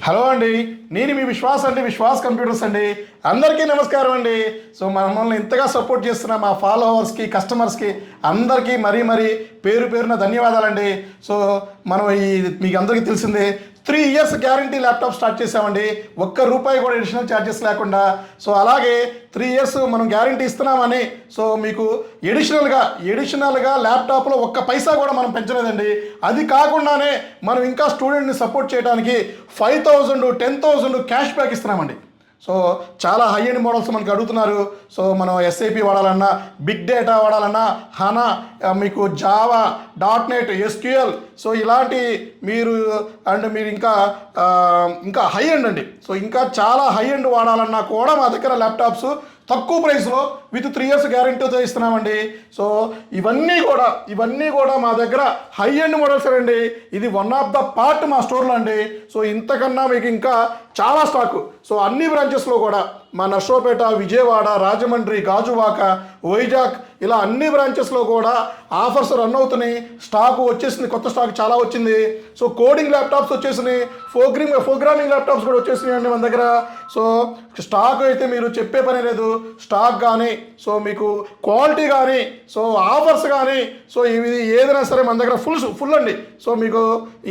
Hello అండి, నేను మీ విశ్వాస్ అండి, విశ్వాస్ కంప్యూటర్స్ అండి. అందరికీ నమస్కారం అండి. సో మమ్మల్ని ఇంతగా సపోర్ట్ చేస్తున్న మా ఫాలోవర్స్కి, కస్టమర్స్కి అందరికీ మరీ పేరు పేరున ధన్యవాదాలండి. సో మనం మీకు అందరికీ తెలిసిందే 3 years గ్యారంటీ ల్యాప్టాప్ స్టార్ట్ చేసామండి. ₹1 కూడా అడిషనల్ ఛార్జెస్ లేకుండా. సో అలాగే 3 years మనం గ్యారంటీ ఇస్తున్నామని సో మీకు ఎడిషనల్గా ల్యాప్టాప్లో ఒక్క పైసా కూడా మనం పెంచలేదండి. అది కాకుండానే మనం ఇంకా స్టూడెంట్ని సపోర్ట్ చేయడానికి 5,000 10,000 క్యాష్ బ్యాక్ ఇస్తున్నామండి. సో చాలా హై ఎండ్ మోడల్స్ మనకు అడుగుతున్నారు. సో మనం ఎస్ఐపి వాడాలన్నా, బిగ్ డేటా వాడాలన్నా, హనా, మీకు జావా, .NET, SQL, సో ఇలాంటి మీరు ఇంకా హై ఎండ్ అండి. సో ఇంకా చాలా హై ఎండ్ వాడాలన్నా కూడా మా దగ్గర ల్యాప్టాప్స్ తక్కువ ప్రైస్లో విత్ 3 years గ్యారంటీతో ఇస్తున్నామండి. సో ఇవన్నీ కూడా మా దగ్గర హై ఎండ్ మోడల్స్ అండి. ఇది వన్ ఆఫ్ ద పార్ట్ మా స్టోర్లో అండి. సో ఇంతకన్నా మీకు ఇంకా చాలా స్టాకు. సో అన్ని బ్రాంచెస్లో కూడా మా నర్సరావుపేట, విజయవాడ, రాజమండ్రి, గాజువాక, వైజాగ్ ఇలా అన్ని బ్రాంచెస్లో కూడా ఆఫర్స్ రన్ అవుతున్నాయి. స్టాకు వచ్చేసింది, కొత్త స్టాక్ చాలా వచ్చింది. సో కోడింగ్ ల్యాప్టాప్స్ వచ్చేసినాయి, ప్రోగ్రామింగ్ ల్యాప్టాప్స్ కూడా వచ్చేసినాయి అండి మన దగ్గర. సో స్టాక్ అయితే మీరు చెప్పే పని లేదు. స్టాక్ కానీ, సో మీకు క్వాలిటీ కానీ, సో ఆఫర్స్ కానీ, సో ఇవి ఏదైనా సరే మన దగ్గర ఫుల్ అండి. సో మీకు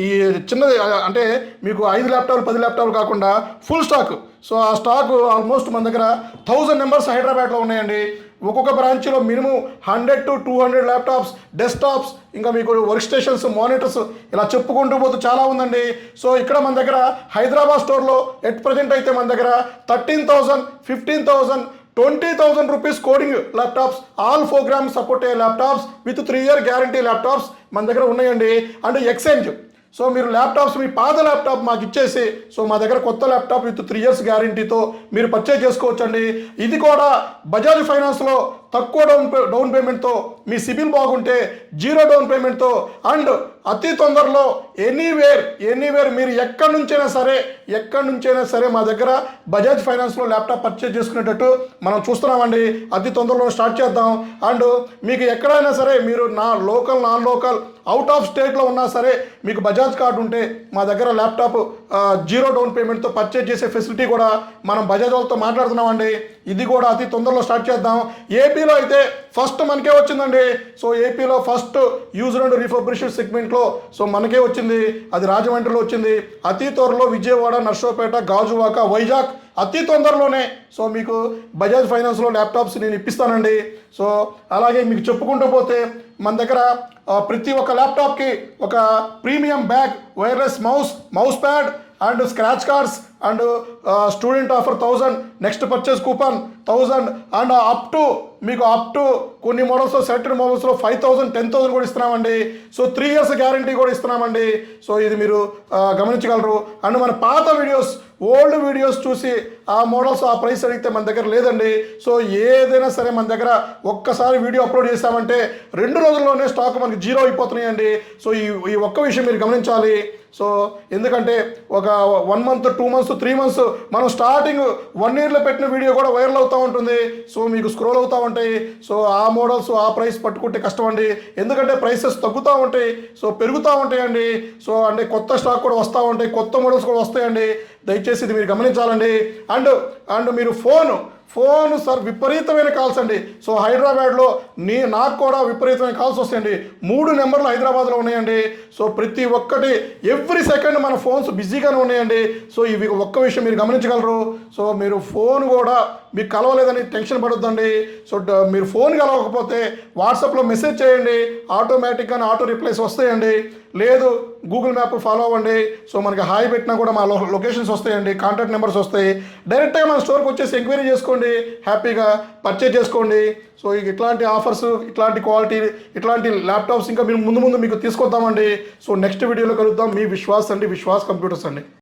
ఈ చిన్నది అంటే మీకు 5 ల్యాప్టాప్లు 10 ల్యాప్టాప్లు కాకుండా ఫుల్ స్టాక్. సో ఆ స్టాక్ ఆల్మోస్ట్ మన దగ్గర 1000 నెంబర్స్ హైదరాబాద్లో ఉన్నాయండి. ఒక్కొక్క బ్రాంచ్లో మినిమం 100 to 200 ల్యాప్టాప్స్, డెస్క్టాప్స్, ఇంకా మీకు వర్క్ స్టేషన్స్, మానిటర్స్ ఇలా చెప్పుకుంటూ పోతూ చాలా ఉందండి. సో ఇక్కడ మన దగ్గర హైదరాబాద్ స్టోర్లో ఎట్ ప్రజెంట్ అయితే మన దగ్గర 13,000, 15,000, 20,000 rupees coding laptops, all program support అయ్యే laptops with 3 year guarantee laptops మన దగ్గర ఉన్నాయండి. అండ్ ఎక్స్చేంజ్, సో మీరు ల్యాప్టాప్స్ మీ పాత ల్యాప్టాప్ మాకు ఇచ్చేసి సో మా దగ్గర కొత్త ల్యాప్టాప్ విత్ 3 years గ్యారంటీతో మీరు పర్చేజ్ చేసుకోవచ్చండి. ఇది కూడా బజాజ్ ఫైనాన్స్లో తక్కువ డౌన్ పేమెంట్తో, మీ సిబిల్ బాగుంటే 0 డౌన్ పేమెంట్తో, అండ్ అతి తొందరలో ఎనీవేర్ మీరు ఎక్కడి నుంచైనా సరే మా దగ్గర బజాజ్ ఫైనాన్స్లో ల్యాప్టాప్ పర్చేజ్ చేసుకునేటట్టు మనం చూస్తున్నామండి. అతి తొందరలో స్టార్ట్ చేద్దాం. అండ్ మీకు ఎక్కడైనా సరే మీరు నాన్ లోకల్ అవుట్ ఆఫ్ స్టేట్లో ఉన్నా సరే మీకు బజాజ్ కార్డు ఉంటే మా దగ్గర ల్యాప్టాప్ 0 డౌన్ పేమెంట్తో పర్చేజ్ చేసే ఫెసిలిటీ కూడా మనం బజాజ్ వాళ్ళతో మాట్లాడుతున్నామండి. ఇది కూడా అతి తొందరలో స్టార్ట్ చేద్దాం. ఏపీలో అయితే ఫస్ట్ మనకే వచ్చిందండి. సో ఏపీలో ఫస్ట్ యూజ్డ్ అండ్ రీఫర్బిష్డ్ సెగ్మెంట్లో సో మనకే వచ్చింది. అది రాజమండ్రిలో వచ్చింది. అతి త్వరలో విజయవాడ, నర్సరావుపేట, గాజువాక, వైజాగ్ అతి తొందరలోనే సో మీకు బజాజ్ ఫైనాన్స్లో ల్యాప్టాప్స్ నేను ఇప్పిస్తానండి. సో అలాగే మీకు చెప్పుకుంటూ పోతే మన దగ్గర ప్రతి ఒక్క ల్యాప్టాప్కి ఒక premium bag, wireless mouse pad and scratch cards and student offer 1000, next purchase coupon 1000 and up to కొన్ని మోడల్స్లో సెలెక్టెడ్ మోడల్స్లో 5,000 10,000 కూడా ఇస్తున్నామండి. సో 3 years గ్యారంటీ కూడా ఇస్తున్నామండి. సో ఇది మీరు గమనించగలరు. అండ్ మన పాత ఓల్డ్ వీడియోస్ చూసి ఆ మోడల్స్ ఆ ప్రైస్ అడిగితే మన దగ్గర లేదండి. సో ఏదైనా సరే మన దగ్గర ఒక్కసారి వీడియో అప్లోడ్ చేసామంటే 2 రోజుల్లోనే స్టాక్ మనకి 0 అయిపోతున్నాయండి. సో ఈ ఒక్క విషయం మీరు గమనించాలి. సో ఎందుకంటే ఒక 1 month 2 months 3 months మనం స్టార్టింగ్ 1 yearలో పెట్టిన వీడియో కూడా వైరల్ అవుతూ ఉంటుంది. సో మీకు స్క్రోల్ అవుతూ ఉంటాయి. సో ఆ మోడల్స్ ఆ ప్రైస్ పట్టుకుంటే కష్టం అండి. ఎందుకంటే ప్రైసెస్ తగ్గుతూ ఉంటాయి, సో పెరుగుతూ ఉంటాయండి. సో అంటే కొత్త స్టాక్ కూడా వస్తూ ఉంటాయి, కొత్త మోడల్స్ కూడా వస్తాయండి. దయచేసి ఇది మీరు గమనించాలండి. అండ్ మీరు ఫోన్ సార్ విపరీతమైన కాల్స్ అండి. సో హైదరాబాద్లో నాకు కూడా విపరీతమైన కాల్స్ వస్తాయండి. 3 నెంబర్లు హైదరాబాద్లో ఉన్నాయండి. సో ప్రతి ఒక్కటి ఎవ్రీ సెకండ్ మన ఫోన్స్ బిజీగానే ఉన్నాయండి. సో ఇవి ఒక్క విషయం మీరు గమనించగలరు. సో మీరు ఫోన్ కూడా మీకు కలవలేదని టెన్షన్ పడొద్దండి. సో మీరు ఫోన్ కలవకపోతే వాట్సాప్లో మెసేజ్ చేయండి, ఆటోమేటిక్గానే ఆటో రిప్లైస్ వస్తాయండి. లేదు గూగుల్ మ్యాప్ ఫాలో అవ్వండి. సో మనకి హాయ్ పెట్టినా కూడా మా లొకేషన్స్ వస్తాయండి, కాంటాక్ట్ నెంబర్స్ వస్తాయి. డైరెక్ట్గా మన స్టోర్కి వచ్చేసి ఎంక్వైరీ చేసుకోండి, హ్యాపీగా పర్చేజ్ చేసుకోండి. సో ఇట్లాంటి ఆఫర్స్, ఇట్లాంటి క్వాలిటీ, ఇట్లాంటి ల్యాప్టాప్స్ ఇంకా మీరు ముందు మీకు తీసుకొద్దామండి. సో నెక్స్ట్ వీడియోలో కలుద్దాం. మీ విశ్వాస్ అండి, విశ్వాస్ కంప్యూటర్స్ అండి.